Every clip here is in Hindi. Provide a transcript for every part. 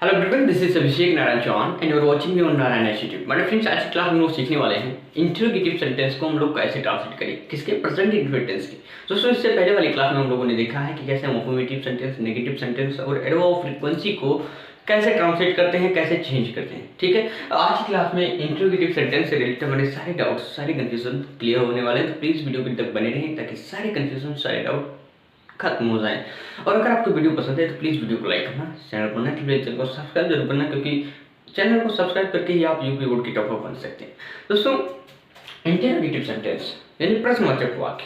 Hello everyone, this is Abhishek Narayan Chauhan and you are watching me on Narayan institute. मेरे फ्रेंड्स, आज की क्लास में लोग सीखने वाले हैं इंटरोगेटिव सेंटेंस को हम लोग कैसे ट्रांसलेट करें, किसके प्रेजेंट इंडेफिनिट टेंस की। दोस्तों, इससे पहले वाली क्लास में हम लोगों ने देखा है कि कैसे हम अफर्मेटिव सेंटेंस, नेगेटिव सेंटेंस और एरो ऑफ फ्रीक्वेंसी को कैसे ट्रांसलेट करते हैं, कैसे चेंज करते हैं। ठीक है, आज की क्लास में इंटरोगेटिव सेंटेंस से रिलेटेड हमारे सारे डाउट्स, सारे कंफ्यूजन क्लियर होने वाले हैं। तो प्लीज वीडियो के तक बने रहें ताकि सारे कंफ्यूजन, सारे डाउट खत्म हो जाए। और अगर आपको वीडियो पसंद है तो प्लीज़ वीडियो को लाइक करना, चैनल पर नए तो चैनल को सब्सक्राइब जरूर करना, क्योंकि चैनल को सब्सक्राइब करके ही आप यूपी बोर्ड के टॉपर बन सकते हैं। दोस्तों, इंटरोगेटिव सेंटेंस यानी प्रश्नवाचक वाक्य,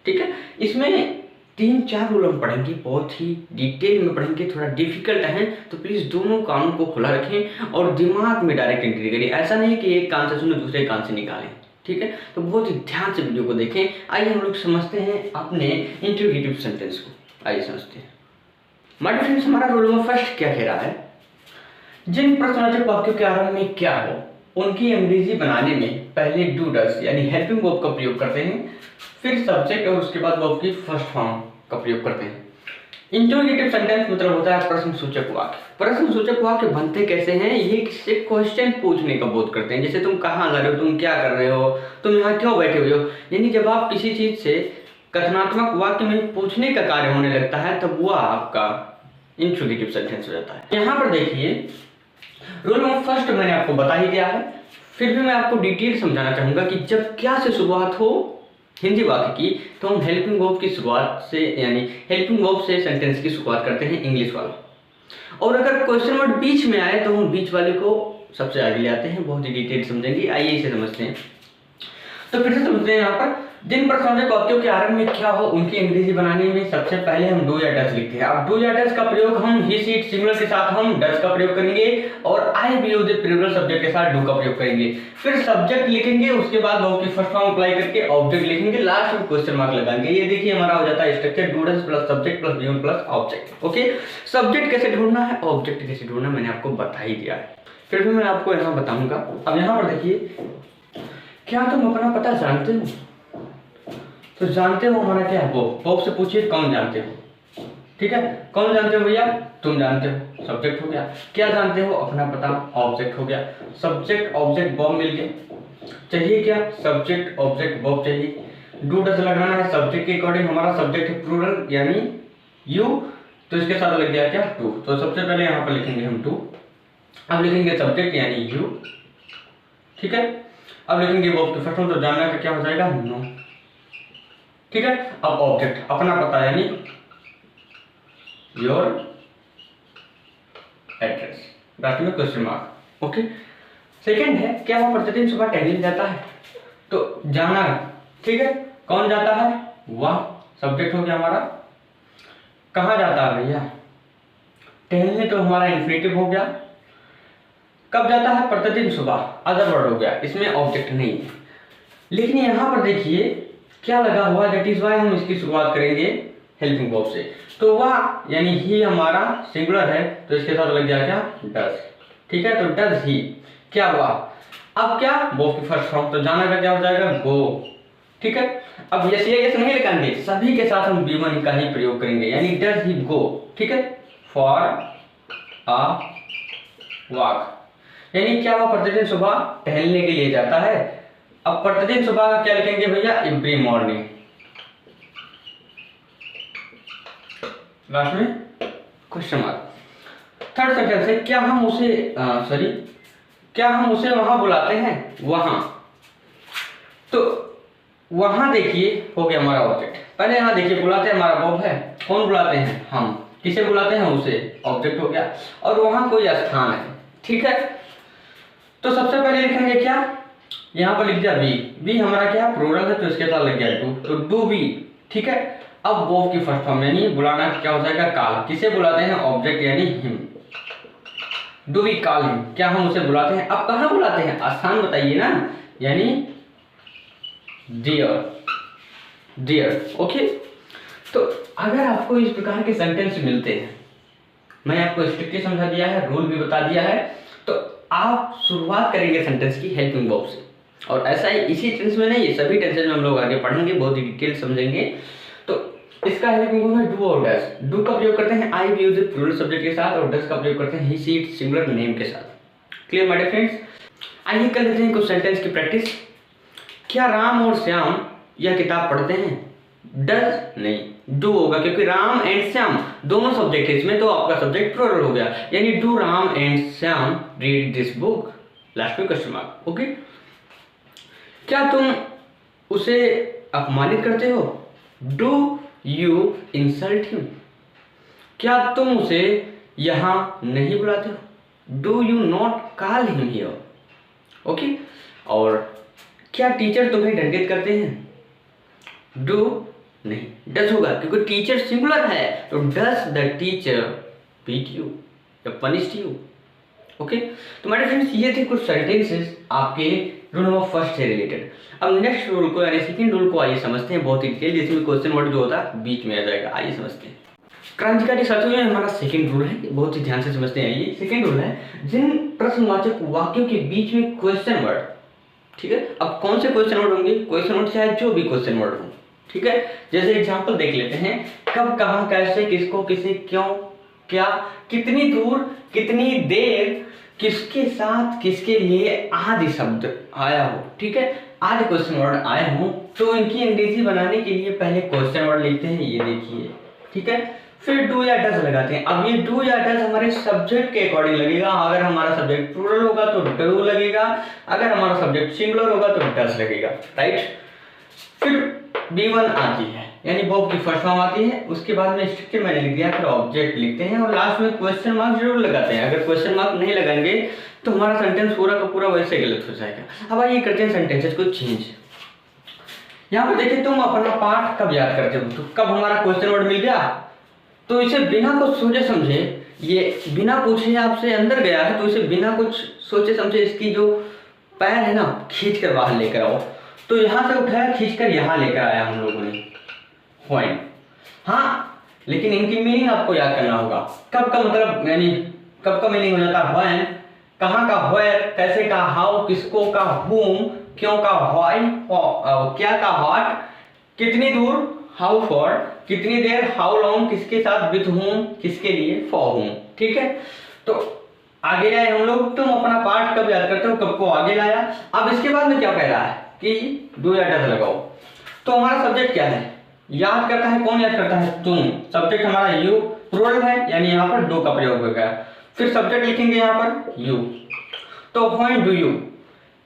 ठीक है, इसमें 3-4 रूल हम पढ़ेंगे, बहुत ही डिटेल में पढ़ेंगे, थोड़ा डिफिकल्ट है, तो प्लीज़ दोनों कानों को खुला रखें और दिमाग में डायरेक्ट एंट्री करिए। ऐसा नहीं कि एक कान से सुने दूसरे कान से निकालें, ठीक है। तो बहुत ही ध्यान से वीडियो को देखें। आइए हम लोग समझते हैं अपने इंटरोगेटिव सेंटेंस को। आइए समझते हैं। माय डियर फ्रेंड्स, हमारा रूल नंबर फर्स्ट क्या कह रहा है? जिन प्रश्नवाचक वाक्यों के आरंभ में क्या हो उनकी अंग्रेजी बनाने में पहले डू डज यानी हेल्पिंग वर्ब का प्रयोग करते हैं, फिर सब्जेक्ट और उसके बाद वर्ब की फर्स्ट फॉर्म का प्रयोग करते हैं। इंटरोगेटिव सेंटेंस मतलब होता है प्रश्नसूचक वाक्य। प्रश्नसूचक वाक्य बनते कैसे हैं? ये किसी क्वेश्चन पूछने का बोध करते हैं, जैसे तुम कहाँ जा रहे हो, तुम क्या कर रहे हो, तुम यहाँ क्यों बैठे हुए हो। यानी जब आप किसी चीज से कथनात्मक वाक्य में पूछने का कार्य होने लगता है तब वह आपका इंटरोगेटिव सेंटेंस हो जाता है। यहाँ पर देखिए, रूल नंबर फर्स्ट मैंने आपको बता ही दिया है, फिर भी मैं आपको डिटेल समझाना चाहूंगा कि जब क्या से शुरुआत हो हिंदी वाक्य की, तो हम हेल्पिंग वर्ब की शुरुआत से यानी हेल्पिंग वर्ब से सेंटेंस की शुरुआत करते हैं, इंग्लिश वाला। और अगर क्वेश्चन वर्ड बीच में आए तो हम बीच वाले को सबसे आगे ले आते हैं। बहुत ही डिटेल समझेंगे, आइए इसे समझते हैं। तो फिर से समझते हैं। यहाँ पर जिन प्रश्नवाचक वाक्यों के आरंभ में क्या हो उनकी अंग्रेजी बनाने में सबसे पहले हम डू या डज लिखते हैं। अब डू या डज का प्रयोग हम ही, शीट, सिंगुलर के साथ हम डज का प्रयोग करेंगे और आई बी यूज्ड प्लूरल सब्जेक्ट के साथ डू का प्रयोग करेंगे। फिर सब्जेक्ट लिखेंगे, उसके बाद वर्ब की फर्स्ट फॉर्म अप्लाई करके ऑब्जेक्ट लिखेंगे, लास्ट में क्वेश्चन मार्क लगाएंगे। ये देखिए हमारा हो जाता है structure do does plus subject plus be plus object. Okay, subject कैसे ढूंढना है, ऑब्जेक्ट कैसे ढूंढना मैंने आपको बता ही दिया है, फिर भी मैं आपको यहाँ बताऊंगा। अब यहाँ पर देखिए, क्या तुम अपना पता जानते हो? तो जानते हो हमारा क्या है? वो से पूछिए कौन जानते हो, ठीक है। कौन जानते हो भैया? तुम जानते हो, सब्जेक्ट हो गया। क्या जानते हो? अपना पता, ऑब्जेक्ट हो गया। सब्जेक्ट ऑब्जेक्ट वर्ब मिल गया। चाहिए क्या? सब्जेक्ट ऑब्जेक्ट वर्ब चाहिए। डू डज लगाना है सब्जेक्ट के अकॉर्डिंग, हमारा सब्जेक्ट है प्लूरल यानी यू, तो इसके साथ लग गया क्या? टू। तो सबसे पहले यहाँ पर लिखेंगे हम टू, अब लिखेंगे सब्जेक्ट यानी यू, ठीक है। अब लिखेंगे वर्ब की फर्स्ट फॉर्म, तो जानना का क्या हो जाएगा? नो, ठीक है। अब ऑब्जेक्ट अपना पता यानी योर एड्रेस, लास्ट में क्वेश्चन मार्क। ओके, सेकंड है, क्या वह प्रतिदिन सुबह टहलने जाता है? तो जाना, ठीक है। कौन जाता है? वह, सब्जेक्ट हो गया हमारा। कहाँ जाता है भैया? टहलने, तो हमारा इन्फिनेटिव हो गया। कब जाता है? प्रतिदिन सुबह, अदर वर्ड हो गया, इसमें ऑब्जेक्ट नहीं है। लेकिन यहाँ पर देखिए क्या लगा हुआ, दैट इज वाई हम इसकी शुरुआत करेंगे हेल्पिंग वर्ब से। तो वह यानी ही हमारा सिंगुलर है, तो इसके साथ लग जाएगा डज, ठीक है। तो डज ही, क्या हुआ? अब क्या? वर्ब की फर्स्ट फॉर्म, तो जाना का क्या हो जाएगा? गो, ठीक है। अब यस या यस नहीं लिखेंगे, सभी के साथ हम B1 का ही प्रयोग करेंगे, यानी डज ही गो, ठीक है। फॉर अ वॉक, यानी क्या हुआ? प्रतिदिन सुबह टहलने के लिए जाता है। अब प्रतिदिन सुबह का क्या लिखेंगे भैया? एवरी मॉर्निंग, लास्ट में क्वेश्चन मार्क। थर्ड सेंटेंस है, क्या हम उसे क्या हम उसे वहां बुलाते हैं? वहां, तो वहां देखिए हो गया हमारा ऑब्जेक्ट। पहले यहाँ देखिए, बुलाते हैं हमारा वर्ब है, कौन बुलाते हैं? हम। किसे बुलाते हैं? उसे, ऑब्जेक्ट हो गया। और वहां कोई स्थान है, ठीक है। तो सबसे पहले लिखेंगे क्या? यहाँ पर लिख दिया बी, बी हमारा क्या? प्लूरल है, तो इसके साथ लग गया डू, तो डू बी, ठीक है। अब वर्ब की फर्स्ट फॉर्म यानी बुलाना क्या हो जाएगा? कॉल। किसे बुलाते हैं? ऑब्जेक्ट यानी him, do we call him, क्या हम उसे बुलाते हैं? अब कहाँ बुलाते हैं? स्थान बताइए ना, यानी डियर, डियर, ओके। तो अगर आपको इस प्रकार के सेंटेंस मिलते हैं, मैंने आपको स्ट्रिक्टली समझा दिया है, रूल भी बता दिया है, तो आप शुरुआत करेंगे सेंटेंस की हेल्पिंग वर्ब से। और ऐसा ही इसी टेंस में नहीं, सभी टेंसेस में हम लोग आगे पढ़ेंगे, बहुत ही डिटेल समझेंगे। तो इसका हेल्पिंग है डू और डज। डू का प्रयोग करते हैं I we use plural subject के साथ और डज का प्रयोग करते हैं he she it singular name के साथ। Clear my dear friends? आइए कर लेते हैं कुछ सेंटेंस की प्रैक्टिस। क्या राम और श्याम यह किताब पढ़ते हैं? डज नहीं, डू होगा, क्योंकि राम एंड श्याम दोनों सब्जेक्ट है इसमें, तो आपका सब्जेक्ट प्लूरल हो गया, यानी do Ram and Shyam read this book, last में क्वेश्चन मार्क। ओके। क्या तुम उसे अपमानित करते हो? Do you insult him? क्या तुम उसे यहां नहीं बुलाते हो? Do you not call him here? Okay. और क्या टीचर तुम्हें दंडित करते हैं? डू नहीं, डज होगा, क्योंकि टीचर सिंगुलर है, तो does the teacher beat you या पनिश्ड यू? ओके। तो मेरे फ्रेंड्स ये थे कुछ सेंटेंसेस आपके रूल नंबर फर्स्ट से रिलेटेड। अब नेक्स्ट रूल को यानी सेकंड रूल को आइए समझते हैं बहुत ही डिटेल, जिसमें क्वेश्चन वर्ड जो होता है बीच में आ जाएगा। आइए समझते हैं। क्रांतिकारी साथियों में हमारा सेकंड रूल है, बहुत ही ध्यान से समझते हैं। ये सेकंड रूल है, जिन प्रश्नवाचक वाक्यों के बीच में क्वेश्चन वर्ड, ठीक है। अब कौन से क्वेश्चन वर्ड होंगे? क्वेश्चन वर्ड चाहे जो भी क्वेश्चन वर्ड हो, ठीक है। जैसे एग्जांपल देख लेते हैं, कब, कहां, कैसे, किसको, किसे, क्यों, क्या, कितनी दूर, कितनी देर, किसके साथ, किसके लिए आदि शब्द आया हो, ठीक है, आदि क्वेश्चन वर्ड आए हो, तो इनकी अंग्रेजी बनाने के लिए पहले क्वेश्चन वर्ड लिखते हैं, ये देखिए, ठीक है। फिर डू या डज लगाते हैं। अब ये डू या डज हमारे सब्जेक्ट के अकॉर्डिंग लगेगा। अगर हमारा सब्जेक्ट प्लूरल होगा तो डू लगेगा, अगर हमारा सब्जेक्ट सिंगुलर होगा तो डज लगेगा, राइट। फिर B1 आती है, यानी वर्ब की फर्स्ट फॉर्म आती है, उसके बाद में स्ट्रक्चर मैंने लिख दिया, फिर ऑब्जेक्ट लिखते हैं और लास्ट में क्वेश्चन मार्क जरूर लगाते हैं। अगर क्वेश्चन मार्क नहीं लगाएंगे तो हमारा सेंटेंस पूरा का पूरा वैसे गलत हो जाएगा। अब आइए करते हैं सेंटेंसेस को चेंज। यहाँ पर देखिए, तुम अपना पाठ कब याद करते हो? तो कब हमारा क्वेश्चन वर्ड मिल गया, तो इसे बिना कुछ सोचे समझे, ये बिना पूछे आपसे अंदर गया है, तो इसे बिना कुछ सोचे समझे इसकी जो पैर है ना, खींच कर बाहर लेकर आओ। तो यहाँ से उठाया, खींचकर यहाँ लेकर आया हम लोगों ने, पॉइंट। हाँ, लेकिन इनकी मीनिंग आपको याद करना होगा। कब का मतलब, यानी कब का मीनिंग हो जाता है व्हेन, कहाँ का व्हेयर, कैसे का हाउ, किसको का whom, क्यों का व्हाई, क्या का व्हाट, कितनी दूर हाउ फॉर, कितनी देर हाउ लॉन्ग, किसके साथ विथ whom, किसके लिए फॉर whom, ठीक है। तो आगे लाए हम लोग, तुम अपना पाठ कब याद करते हो, कब को आगे लाया। अब इसके बाद में क्या कह रहा है कि डू या डज लगाओ। तो हमारा सब्जेक्ट क्या है, याद करता है, कौन याद करता है? तुम। सब्जेक्ट हमारा यू, प्लूरल है, यानी यहाँ पर डू का प्रयोग होगा। फिर सब्जेक्ट लिखेंगे यहाँ पर यू, तो व्हेन डू यू।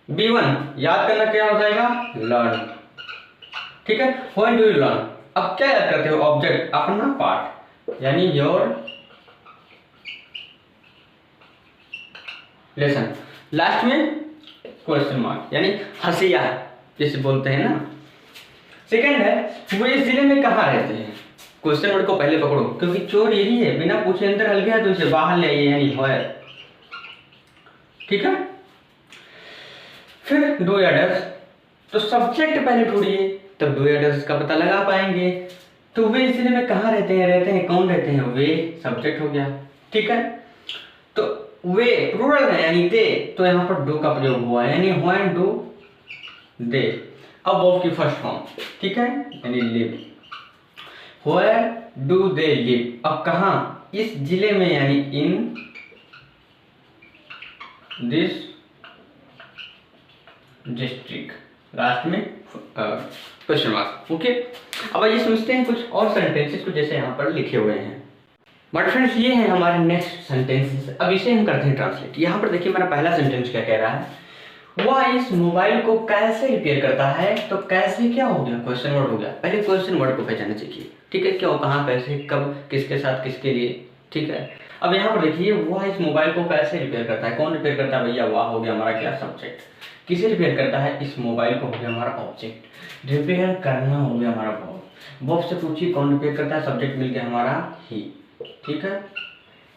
B1 याद करना क्या हो जाएगा, लर्न, ठीक है। When do you learn. अब क्या याद करते हो, ऑब्जेक्ट अपना पाठ, यानी योर लेसन। लास्ट में क्वेश्चन मार्क, यानी हंसिया जैसे बोलते हैं ना। सेकंड है, वो इस जिले में कहाँ रहते हैं। क्वेश्चन वर्ड को पहले पकड़ो, क्योंकि चोर यही है, बिना पूछे अंदर हल गया तो इसे बाहर ले आइए, यानी है, ठीक है। फिर डू या डज, तो सब्जेक्ट पहले ढूंढिए, तब डू या डज का पता लगा पाएंगे। तो वे इस जिले में कहाँ रहते हैं, रहते हैं, कौन रहते हैं, वे सब्जेक्ट हो गया, ठीक है। तो वे प्लूरल है, यानी दे, तो यहाँ पर डू का प्रयोग हुआ है, यानी व्हेन डू दे। अब वर्ब की फर्स्ट फॉर्म, ठीक है, यानी live, where do they live. अब कहाँ, इस जिले में, यानी इन दिस डिस्ट्रिक्ट, लास्ट में क्वेश्चन मार्क, ओके। अब आइए समझते हैं कुछ और सेंटेंसेस को, जैसे यहाँ पर लिखे हुए हैं। बट फ्रेंड्स, ये है हमारे नेक्स्ट सेंटेंसेस। अब इसे हम करते हैं ट्रांसलेट। यहाँ पर देखिए, मेरा पहला सेंटेंस क्या कह रहा है, वह इस मोबाइल को कैसे रिपेयर करता है। तो कैसे क्या हो गया, क्वेश्चन वर्ड हो गया। पहले क्वेश्चन वर्ड को पहचानना सीखिए, ठीक है। क्यों, कहाँ, कैसे, कब, किसके साथ, किसके लिए, ठीक है। अब यहाँ पर देखिए, वह इस मोबाइल को कैसे रिपेयर करता है। कौन रिपेयर करता है भैया, वह हो गया हमारा क्या, सब्जेक्ट। किसे रिपेयर करता है, इस मोबाइल को, हो गया हमारा ऑब्जेक्ट। रिपेयर करना हो गया हमारा वर्ब। वर्ब से पूछिए कौन रिपेयर करता है, सब्जेक्ट मिल गया हमारा ही, ठीक है।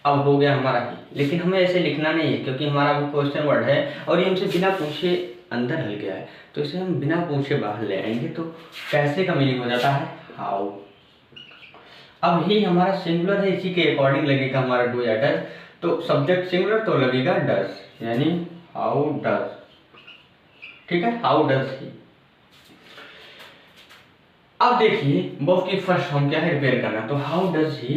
अब हो गया हमारा ही, लेकिन हमें ऐसे लिखना नहीं है, क्योंकि हमारा भी क्वेश्चन वर्ड है और ये हमसे बिना पूछे अंदर हल गया है, तो इसे हम बिना पूछे बाहर ले आएंगे। तो कैसे का मीनिंग हो जाता है हाउ। अब ही हमारा सिंगुलर है, इसी के अकॉर्डिंग लगेगा हमारा डू या डज। तो सब्जेक्ट सिंगुलर तो लगेगा डज, यानी हाउ डज, ठीक है, हाउ डज ही। अब देखिए बॉब की फर्स्ट फॉर्म क्या है, रिपेयर करना। तो हाउ डज ही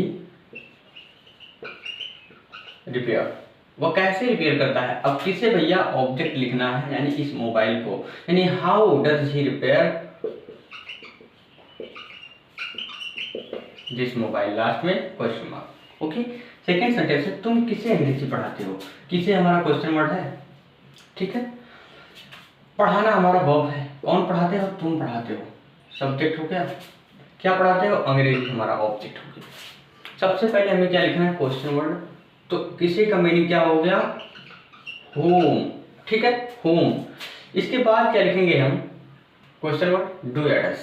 रिपेयर, वो कैसे रिपेयर करता है। अब किसे भैया ऑब्जेक्ट लिखना है, यानी इस मोबाइल को, यानी how does he repair this mobile, last में question mark. Okay, second sentence है तुम किसे अंग्रेजी पढ़ाते हो। किसे हमारा क्वेश्चन वर्ड है, ठीक है। पढ़ाना हमारा बॉब है, कौन पढ़ाते हो, तुम पढ़ाते हो, सब्जेक्ट हो गया। क्या पढ़ाते हो, अंग्रेजी हमारा ऑब्जेक्ट हो गया। सबसे पहले हमें क्या लिखना है, क्वेश्चन वर्ड। तो किसी का मीनिंग क्या हो गया, होम, ठीक है, होम। इसके बाद क्या लिखेंगे हम, क्वेश्चन वर्ड डू या डज।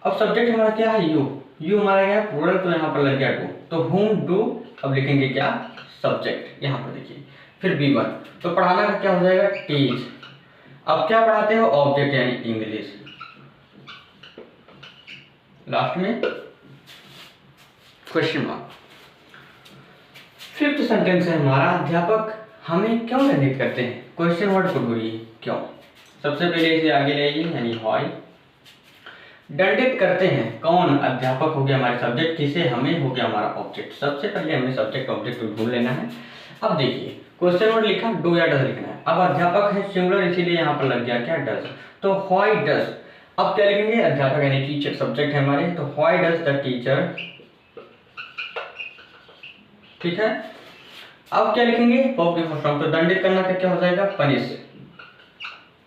अब सब्जेक्ट हमारा क्या है, यू हमारा क्या है, प्लूरल, तो यहाँ पर लग गया डू, तो होम डू। अब लिखेंगे क्या, सब्जेक्ट, यहाँ पर देखिए। फिर B1, तो पढ़ाना का क्या हो जाएगा, टीच। अब क्या पढ़ाते हो, ऑब्जेक्ट यानी इंग्लिश, लास्ट में क्वेश्चन मार्क। फिफ्थ सेंटेंस है हमारा, अध्यापक हमें क्यों दंडित करते हैं। क्वेश्चन वर्ड को ढूंढिए, क्यों। सबसे पहले इसे आगे ले आइए, यानी व्हाई। दंडित करते हैं कौन, अध्यापक हो गया हमारे सब्जेक्ट, किसे, हमें हो गया हमारा ऑब्जेक्ट। सबसे पहले हमें सब्जेक्ट ऑब्जेक्ट को ढूंढ लेना है। अब देखिए क्वेश्चन वर्ड लिखा, डू या डज लिखना है। अब अध्यापक है सिंगुलर, इसीलिए यहाँ पर लग गया क्या, डज। तो व्हाई डज, अब क्या लिखेंगे, अध्यापक यानी टीचर, सब्जेक्ट है हमारे, तो व्हाई डज द टीचर, ठीक है। अब क्या लिखेंगे, वर्ब की फर्स्ट फॉर्म, तो दंडित करना का क्या हो जाएगा, पनिश।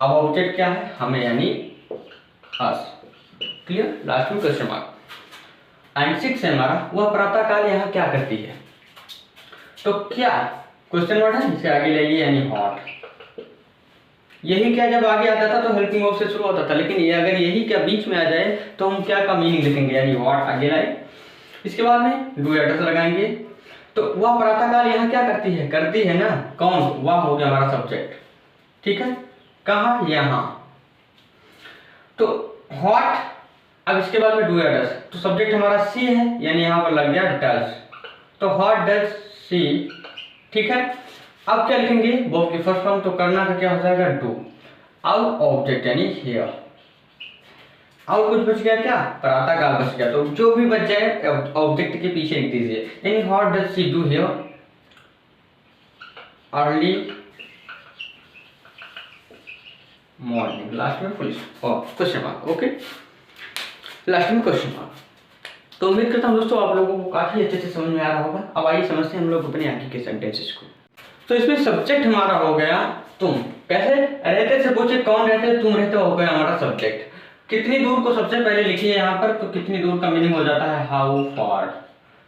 अब ऑब्जेक्ट क्या है, हमें यानी अस, क्लियर, लास्ट में क्वेश्चन मार्क। एंड 6 है हमारा, वह प्रातः काल यहाँ क्या करती है। तो क्या क्वेश्चन वर्ड है, इसे आगे ले लिए, यानी व्हाट। यही क्या जब आगे आता था तो हेल्पिंग वर्ब से शुरू होता था, लेकिन ये अगर यही क्या बीच में आ जाए तो हम क्या का मीनिंग लिखेंगे, यानी व्हाट आगे लाए। इसके बाद में डू या डज लगाएंगे। तो वह प्रातःकाल यहाँ क्या करती है ना, कौन, वह हो गया हमारा सब्जेक्ट, ठीक है। कहाँ, यहाँ। तो व्हाट, अब इसके बाद में डू या डज, तो सब्जेक्ट हमारा सी है, यानी यहाँ पर लग गया डज, तो व्हाट डज सी, ठीक है। अब क्या लिखेंगे, वर्ब की फर्स्ट फॉर्म, तो करना का क्या हो जाएगा, डू। अब ऑब्जेक्ट यानी हियर। और कुछ बच गया क्या, प्रातःकाल बच गया, तो जो भी बच जाए ऑब्जेक्ट के पीछे लिख दीजिए, यानी what does she do here early morning, last में full question mark. Okay, last में क्वेश्चन मार्क। तो उम्मीद करता हूँ दोस्तों आप लोगों को काफी अच्छे से समझ में आ रहा होगा। अब आइए समझते हैं हम लोग अपने आगे के सेंटेंसेस को। तो इसमें सब्जेक्ट हमारा हो गया तुम, कैसे, रहते से पूछे कौन रहते, तुम रहते हो गया हमारा सब्जेक्ट। कितनी दूर को सबसे पहले लिखिए यहाँ पर, तो कितनी दूर का मीनिंग हो जाता है, हाउ फार,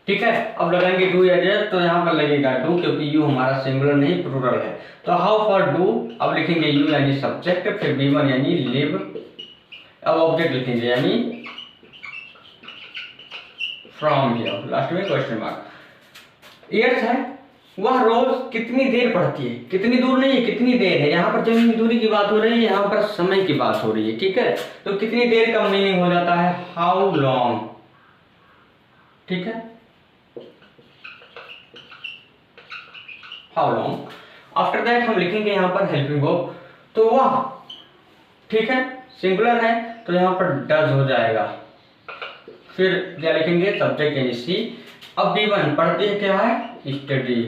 ठीक है। अब लगाएंगे डू या डज, तो यहाँ पर लगेगा डू, क्योंकि यू हमारा सिंगुलर नहीं प्लूरल है, तो हाउ फार डू। अब लिखेंगे यू यानी सब्जेक्ट, फिर B1 यानी लिव। अब ऑब्जेक्ट लिखेंगे यानी फ्रॉम हियर, लास्ट में क्वेश्चन मार्क। ईयर्स है, वह रोज कितनी देर पढ़ती है, कितनी दूर नहीं है, कितनी देर है। यहाँ पर जमीन की दूरी की बात हो रही है, यहाँ पर समय की बात हो रही है, ठीक है। तो कितनी देर का मीनिंग हो जाता है, हाउ लॉन्ग, ठीक है, हाउ लॉन्ग। आफ्टर दैट हम लिखेंगे यहाँ पर हेल्पिंग वर्ब, तो वह, ठीक है, सिंगुलर है, तो यहाँ पर डज हो जाएगा। फिर क्या लिखेंगे, सब्जेक्ट यानी सी। अब B1 पढ़ती है क्या है, स्टडी,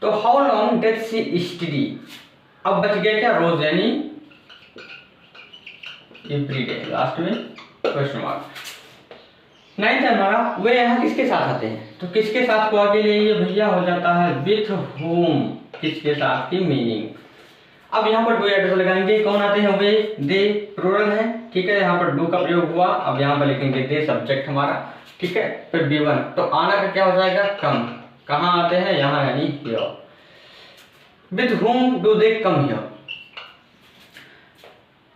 तो how long does she study. अब बच गया क्या, रोज यानी एवरीडे, लास्ट में क्वेश्चन मार्क। 9th है हमारा, वे यहाँ किसके साथ आते हैं। तो किसके साथ को आगे ले, ये भैया हो जाता है विथ होम, किसके साथ की मीनिंग। अब यहाँ पर डू या डज लगाएंगे, कौन आते हैं वे, दे, प्लूरल है, ठीक है। यहाँ पर डू का प्रयोग हुआ, अब यहाँ पर लिखेंगे दे, सब्जेक्ट हमारा, ठीक है। फिर B1, तो आना का क्या हो जाएगा, कम, कहाँ आते हैं, यहाँ यानी here. With whom do they come here.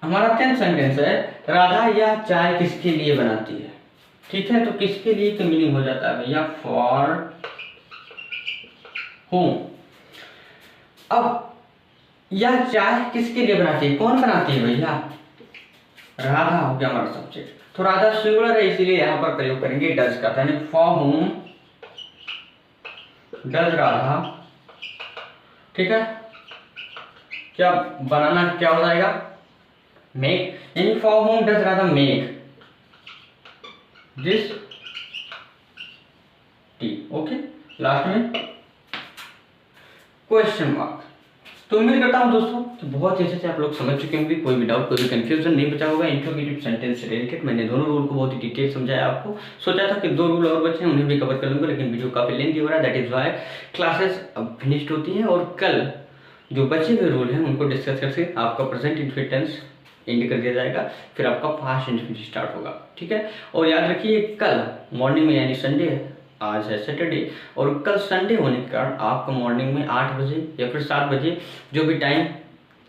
हमारा 10th सेंटेंस है, राधा यह चाय किसके लिए बनाती है, ठीक है। तो किसके लिए का मीनिंग हो जाता है भैया, फॉर होम। अब यह चाय किसके लिए बनाती है, कौन बनाती है भैया, राधा हो गया हमारा सब्जेक्ट। तो राधा सिंगुलर है, इसीलिए यहां पर प्रयोग करेंगे डज का, यानी फॉर होम डज राधा, ठीक है। क्या बनाना क्या हो जाएगा, मेक, यानी for home does Radha make, this T. Okay, last में क्वेश्चन मार्क। तो उम्मीद करता हूँ दोस्तों कि बहुत अच्छे से आप लोग समझ चुके होंगे, कोई भी डाउट कोई भी कंफ्यूजन नहीं बचा होगा इंट्रोगेटिव सेंटेंस से रिलेटेड। मैंने दोनों रूल को बहुत ही डिटेल समझाया आपको। सोचा था कि 2 रूल और बचे हैं, उन्हें भी कवर कर लूंगा, लेकिन वीडियो काफ़ी लेंथी हो रहा है। दैट इज वाई क्लासेस अब फिनिश्ड होती हैं और कल जो बचे हुए रूल हैं उनको डिस्कस करके आपका प्रेजेंट इन्फिनिट टेंस एंड कर दिया जाएगा, फिर आपका पास्ट इन्फिनिट स्टार्ट होगा। ठीक है, और याद रखिए कल मॉर्निंग में यानी संडे है, आज है सैटरडे, और कल संडे होने के कारण आपको मॉर्निंग में 8 बजे या फिर 7 बजे जो भी टाइम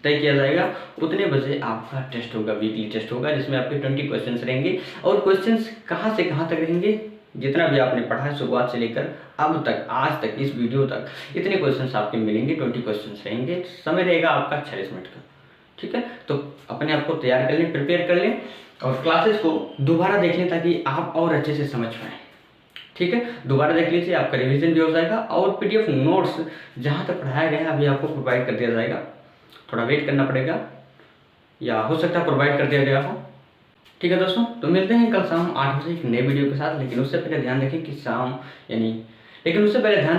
तय किया जाएगा उतने बजे आपका टेस्ट होगा, वीकली टेस्ट होगा, जिसमें आपके 20 क्वेश्चंस रहेंगे। और क्वेश्चंस कहाँ से कहाँ तक रहेंगे, जितना भी आपने पढ़ा है शुरुआत से लेकर अब तक, आज तक, इस वीडियो तक, इतने क्वेश्चंस आपके मिलेंगे। 20 क्वेश्चंस रहेंगे, समय रहेगा आपका 46 मिनट का। ठीक है, तो अपने आप को तैयार कर लें, प्रिपेयर कर लें और क्लासेस को दोबारा देख लें ताकि आप और अच्छे से समझ पाएँ। ठीक है, दोबारा देख लीजिए, आपका रिवीजन भी हो जाएगा और पीडीएफ नोट्स जहाँ तक पढ़ाया गया है अभी आपको प्रोवाइड कर दिया जाएगा। थोड़ा वेट करना पड़ेगा या हो सकता है प्रोवाइड कर दिया गया हो। ठीक है दोस्तों, तो मिलते हैं कल शाम 8 बजे एक नए वीडियो के साथ। लेकिन उससे पहले ध्यान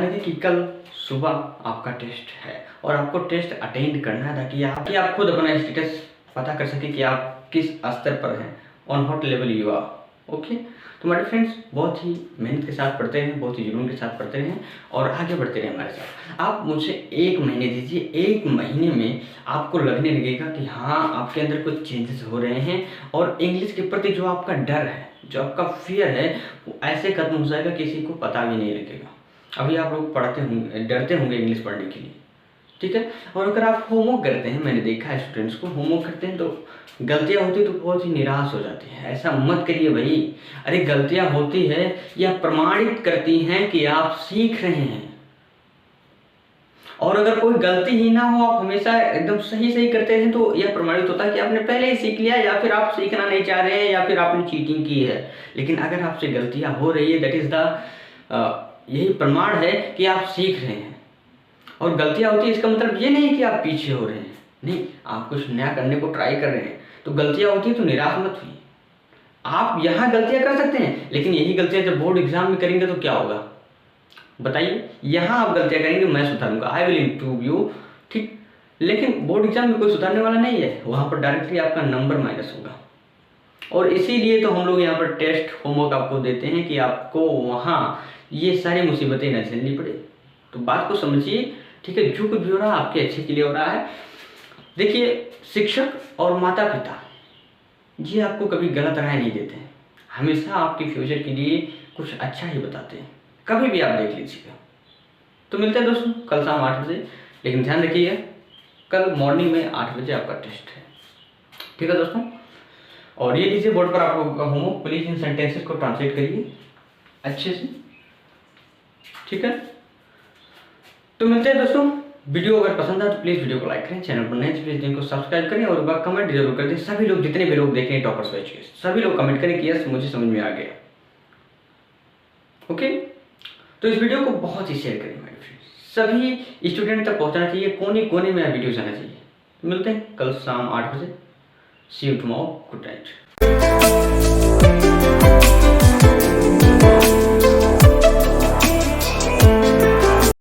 रखें कि कल सुबह आपका टेस्ट है और आपको टेस्ट अटेंड करना है ताकि आप खुद अपना स्टेटस पता कर सकें कि आप किस स्तर पर हैं, on what level you are. Okay, तो हमारे फ्रेंड्स बहुत ही मेहनत के साथ पढ़ते हैं, बहुत ही जुनून के साथ पढ़ते रहें और आगे बढ़ते रहें हमारे साथ। आप मुझे 1 महीने दीजिए, 1 महीने में आपको लगने लगेगा कि हाँ आपके अंदर कुछ चेंजेस हो रहे हैं और इंग्लिश के प्रति जो आपका डर है, जो आपका फियर है, वो ऐसे खत्म हो जाएगा किसी को पता भी नहीं लगेगा। अभी आप लोग पढ़ते होंगे, डरते होंगे इंग्लिश पढ़ने के लिए। ठीक है, और अगर आप होमवर्क करते हैं, मैंने देखा है स्टूडेंट्स को होमवर्क करते हैं तो गलतियां होती तो बहुत ही निराश हो जाती है। ऐसा मत करिए भाई, अरे गलतियां होती है यह प्रमाणित करती हैं कि आप सीख रहे हैं। और अगर कोई गलती ही ना हो, आप हमेशा एकदम सही करते हैं तो यह प्रमाणित होता है कि आपने पहले ही सीख लिया या फिर आप सीखना नहीं चाह रहे हैं या फिर आपने चीटिंग की है। लेकिन अगर आपसे गलतियां हो रही है, दैट इज द यही प्रमाण है कि आप सीख रहे हैं। और गलतियां होती है इसका मतलब ये नहीं कि आप पीछे हो रहे हैं, नहीं, आप कुछ नया करने को ट्राई कर रहे हैं। तो गलतियां होती है तो निराश मत हुई। आप यहाँ गलतियां कर सकते हैं, लेकिन यही गलतियां जब बोर्ड एग्जाम में करेंगे तो क्या होगा बताइए। यहाँ आप गलतियां करेंगे, मैं सुधारूंगा, आई विल इम्प्रूव यू। ठीक, लेकिन बोर्ड एग्जाम में कोई सुधारने वाला नहीं है, वहाँ पर डायरेक्टली आपका नंबर माइनस होगा। और इसीलिए तो हम लोग यहाँ पर टेस्ट होमवर्क आपको देते हैं कि आपको वहाँ ये सारी मुसीबतें न झेलनी पड़े। तो बात को समझिए, ठीक है, जो कुछ भी हो रहा है आपके अच्छे के लिए हो रहा है। देखिए, शिक्षक और माता पिता ये आपको कभी गलत राय नहीं देते हैं, हमेशा आपके फ्यूचर के लिए कुछ अच्छा ही बताते हैं, कभी भी आप देख लीजिएगा। तो मिलते हैं दोस्तों कल शाम 8 बजे, लेकिन ध्यान रखिए कल मॉर्निंग में 8 बजे आपका टेस्ट है। ठीक है दोस्तों, और ये लीजिए बोर्ड पर आप लोगों का होमवर्क, प्लीज इन सेंटेंसेस को ट्रांसलेट करिए अच्छे से। ठीक है, तो मिलते हैं दोस्तों। वीडियो अगर पसंद आए तो प्लीज वीडियो को लाइक करें, चैनल पर नए प्लीज चैनल को सब्सक्राइब करें और एक बार कमेंट जरूर कर दें। सभी लोग, जितने भी लोग देख रहे हैं टॉपर्स बैच के, सभी लोग कमेंट करें कि यस मुझे समझ में आ गया। ओके, तो इस वीडियो को बहुत ही शेयर करें मेरे फ्रेंड्स, सभी स्टूडेंट तक पहुंचना चाहिए, कोने कोने में वीडियो जाना चाहिए। तो मिलते हैं कल शाम 8 बजे। सी यू टुमारो, गुड नाइट।